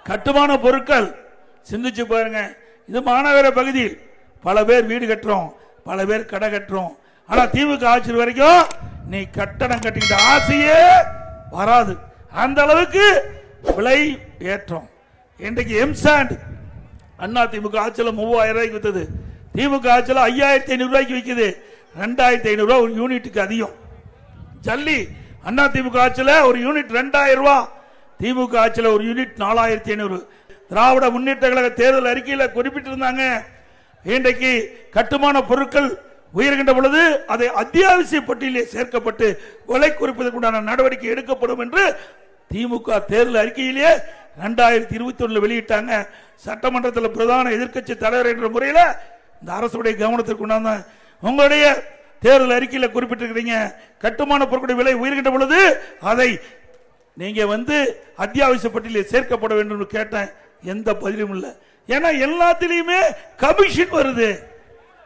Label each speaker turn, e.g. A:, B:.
A: கட்டுமான பொருட்கள் சிந்திச்சு பாருங்க. இது மாநகர பகுதியில் பல பேர் வீடு கட்டுறோம், பல பேர் கடை கட்டுறோம். ஆனா திமுக ஆட்சி வரைக்கும் நீ கட்டணம் கட்டிக்கிட்ட ஆசையே வராது. அந்த அளவுக்கு விலை ஏற்றம். இன்றைக்கு எம்சாண்ட் அண்ணா திமுக ஆட்சியில் 3000 ரூபாய்க்கு வித்தது, திமுக ஆட்சியில் 5500 ரூபாய்க்கு விற்குது. 2500 ரூபாய் ஒரு யூனிட்டுக்கு அதிகம். ஜல்லி அண்ணா திமுக ஆட்சியில் ஒரு யூனிட் 2000 ரூபாய், திமுக ஆட்சியில் ஒரு யூனிட் 4500. திராவிட முன்னேற்ற கழக தேர்தல் அறிக்கையில் குறிப்பிட்டிருந்தாங்க, இன்றைக்கு கட்டுமான பொருட்கள் உயர்கின்ற பொழுது அதை அத்தியாவசிய பட்டியலே சேர்க்கப்பட்டு விலை குறைப்பதற்குண்டான நடவடிக்கை எடுக்கப்படும் என்று திமுக தேர்தல் அறிக்கையிலேயே 2021 வெளியிட்டாங்க. சட்டமன்றத்தில் பிரதான எதிர்க்கட்சி தலைவர் என்ற முறையில் இந்த அரசுடைய கவனத்திற்கு கொண்டாந்த உங்களுடைய தேர்தல் அறிக்கையில் குறிப்பிட்டிருக்கிறீங்க, கட்டுமான பொருட்களுடைய விலை உயர்கின்ற பொழுது அதை நீங்க அத்தியாவசிய பட்டியலில் சேர்க்கப்பட வேண்டும் என்று கேட்டேன். எந்த பதிலும் இல்லை. ஏன்னா எல்லாத்திலையுமே கமிஷன் வருது.